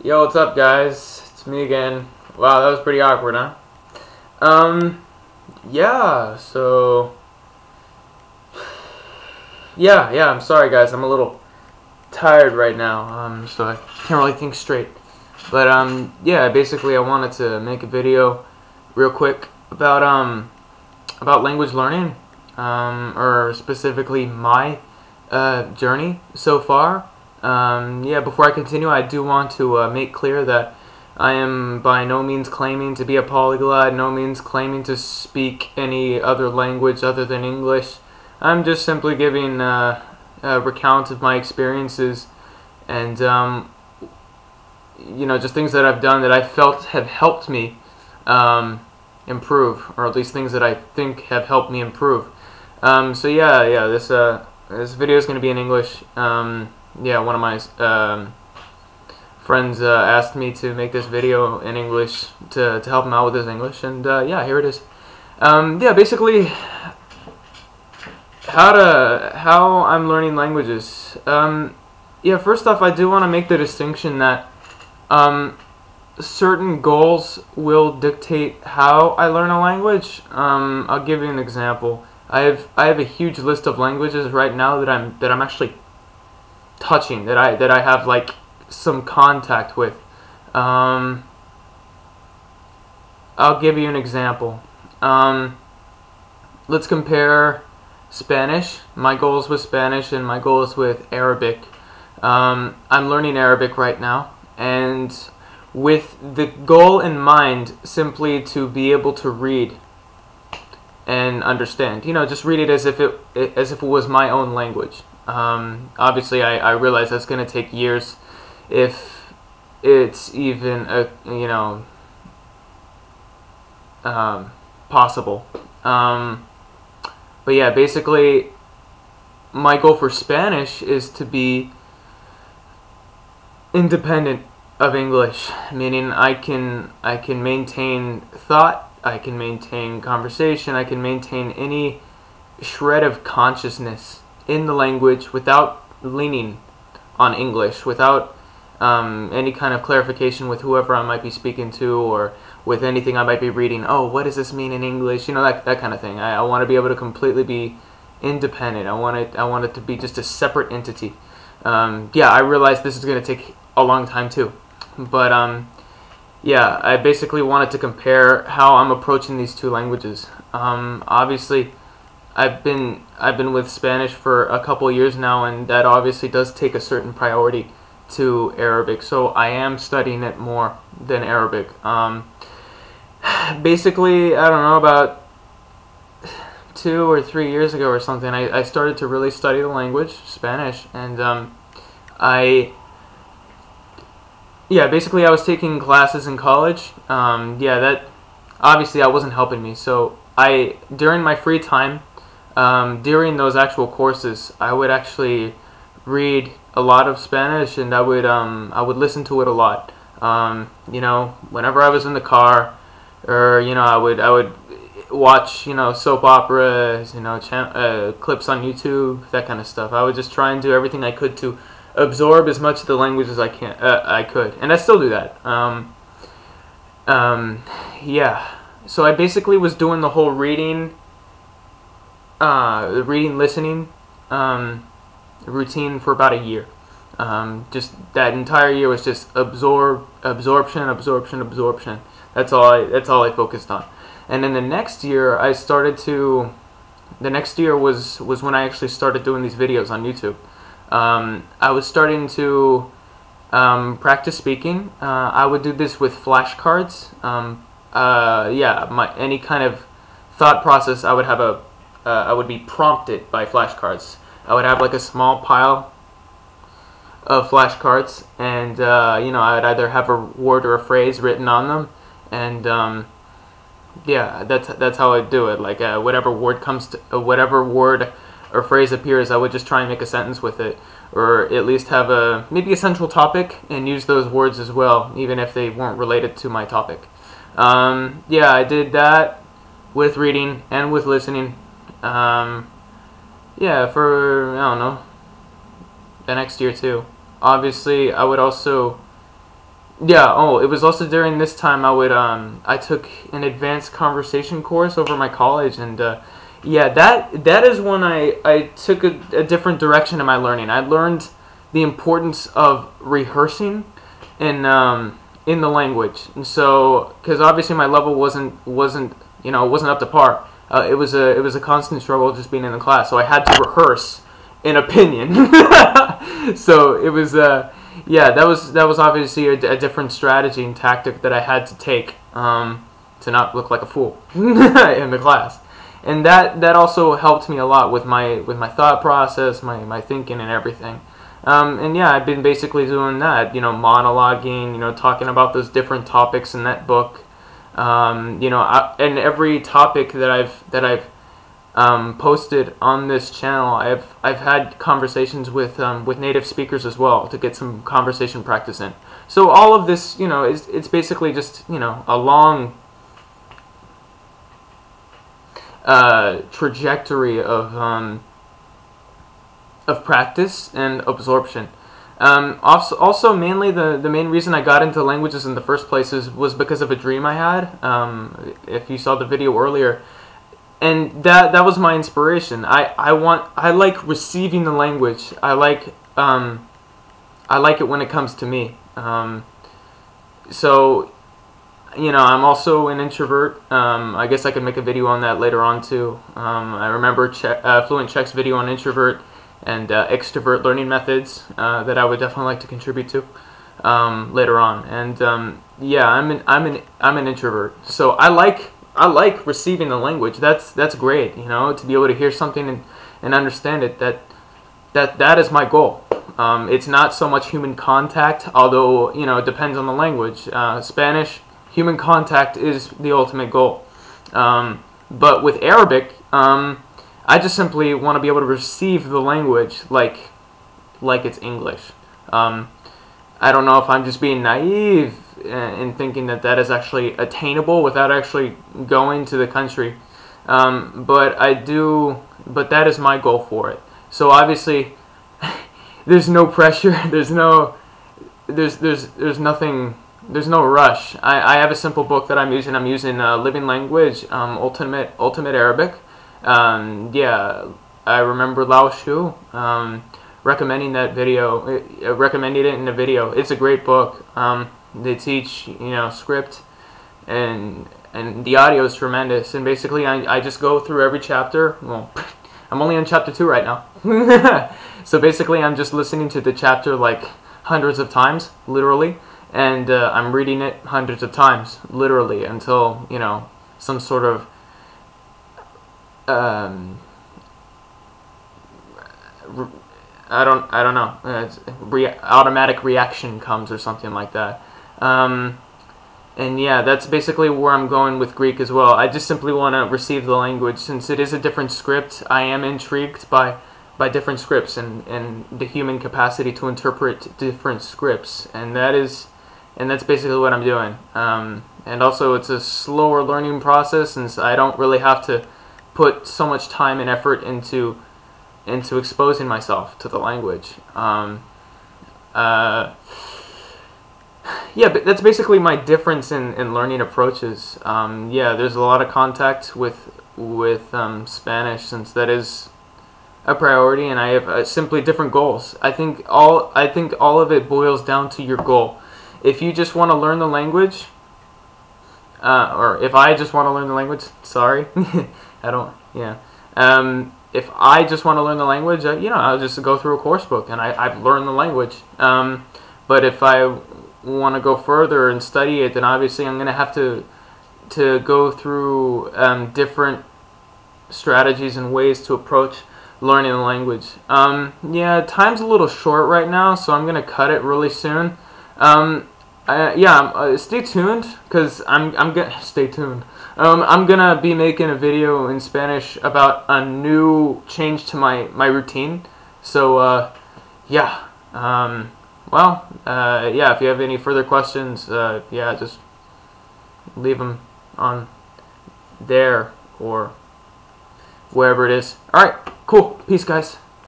Yo, what's up, guys? It's me again. Wow, that was pretty awkward, huh? Yeah, so... Yeah, I'm sorry, guys. I'm a little tired right now, so I can't really think straight. But, yeah, basically I wanted to make a video real quick about language learning, or specifically my, journey so far. Yeah, before I continue, I do want to make clear that I am by no means claiming to be a polyglot, no means claiming to speak any other language other than English. I'm just simply giving a recount of my experiences and, just things that I've done that I felt have helped me improve, or at least things that I think have helped me improve. So yeah, this video is going to be in English. Yeah, one of my friends asked me to make this video in English to help him out with his English, and yeah, here it is. Yeah, basically how I'm learning languages. Yeah, first off, I do want to make the distinction that certain goals will dictate how I learn a language. I'll give you an example. I have a huge list of languages right now that I'm actually touching, that I have like some contact with. I'll give you an example. Let's compare Spanish. My goals with Spanish and my goals with Arabic. I'm learning Arabic right now, and with the goal in mind simply to be able to read and understand. Just read it as if it was my own language. Obviously, I realize that's going to take years, if it's even possible. But yeah, basically, my goal for Spanish is to be independent of English, meaning I can maintain thought, I can maintain conversation, I can maintain any shred of consciousness in the language without leaning on English, without any kind of clarification with whoever I might be speaking to, or with anything I might be reading. Oh, what does this mean in English? That kind of thing. I want to be able to completely be independent. I want it to be just a separate entity. Yeah, I realize this is going to take a long time too, but yeah, I basically wanted to compare how I'm approaching these two languages. Obviously, I've been with Spanish for a couple years now, and that obviously does take a certain priority to Arabic, so I am studying it more than Arabic. Basically, I don't know, about 2 or 3 years ago or something, I started to really study the language, Spanish, and basically I was taking classes in college. Yeah, that obviously that wasn't helping me, so during my free time, during those actual courses, I would actually read a lot of Spanish, and I would listen to it a lot. Whenever I was in the car, or I would watch soap operas, clips on YouTube, that kind of stuff. I would just try and do everything I could to absorb as much of the language as I could, and I still do that. Yeah. So I basically was doing the whole reading, listening routine for about a year. Just that entire year was just absorption. That's all I focused on. And then the next year was when I actually started doing these videos on YouTube. I was starting to practice speaking. I would do this with flashcards. Yeah, any kind of thought process, I would be prompted by flashcards. I would have like a small pile of flashcards, and I would either have a word or a phrase written on them, and yeah, that's how I do it. Like whatever word or phrase appears, I would just try and make a sentence with it, or at least have maybe a central topic and use those words as well, even if they weren't related to my topic. Yeah, I did that with reading and with listening. Yeah, for, I don't know, the next year too. Obviously, I would also Yeah, oh, it was also during this time I took an advanced conversation course over my college, and yeah, that is when I took a different direction in my learning. I learned the importance of rehearsing in the language. And so, because obviously my level wasn't wasn't up to par. It was a constant struggle just being in the class. So I had to rehearse an opinion. So it was yeah, that was obviously a different strategy and tactic that I had to take to not look like a fool in the class. And that also helped me a lot with my thought process, my thinking and everything. And yeah, I've been basically doing that, monologuing, talking about those different topics in that book. And every topic that I've posted on this channel, I've had conversations with native speakers as well to get some conversation practice in. So all of this, it's basically just a long trajectory of practice and absorption. Also, mainly the main reason I got into languages in the first place was because of a dream I had. If you saw the video earlier, and that was my inspiration. I like receiving the language. I like it when it comes to me. So I'm also an introvert. I guess I could make a video on that later on too. I remember Fluent Czech's video on introvert and extrovert learning methods that I would definitely like to contribute to later on. And yeah, I'm an introvert, so I like receiving the language. That's great, to be able to hear something and understand it. That is my goal. It's not so much human contact, although it depends on the language. Spanish, human contact is the ultimate goal. But with Arabic, I just simply want to be able to receive the language like it's English. I don't know if I'm just being naive in thinking that is actually attainable without actually going to the country. But that is my goal for it. So obviously, there's no pressure. There's nothing. There's no rush. I have a simple book that I'm using. I'm using Living Language, Ultimate Arabic. Yeah, I remember Lao Shu recommending that video. Recommended it in the video. It's a great book. They teach script, and the audio is tremendous. And basically, I just go through every chapter. Well, I'm only on chapter 2 right now. So basically, I'm just listening to the chapter like hundreds of times, literally. And I'm reading it hundreds of times, literally, until some sort of I don't know, automatic reaction comes or something like that. And yeah, that's basically where I'm going with Greek as well. I just simply want to receive the language. Since it is a different script, I am intrigued by different scripts and the human capacity to interpret different scripts, and that's basically what I'm doing. And also, it's a slower learning process, since I don't really have to put so much time and effort into exposing myself to the language. Yeah, but that's basically my difference in learning approaches. Yeah, there's a lot of contact with Spanish, since that is a priority, and I have simply different goals. I think all of it boils down to your goal. If you just want to learn the language, or if I just want to learn the language, sorry, I don't, yeah. If I just want to learn the language, I'll just go through a course book, and I've learned the language. But if I want to go further and study it, then obviously I'm going to have to go through different strategies and ways to approach learning the language. Yeah, time's a little short right now, so I'm going to cut it really soon. Yeah, stay tuned, because I'm gonna stay tuned. I'm gonna be making a video in Spanish about a new change to my routine. So yeah, well, yeah, if you have any further questions, yeah, just leave them on there or wherever it is. All right, cool. Peace, guys.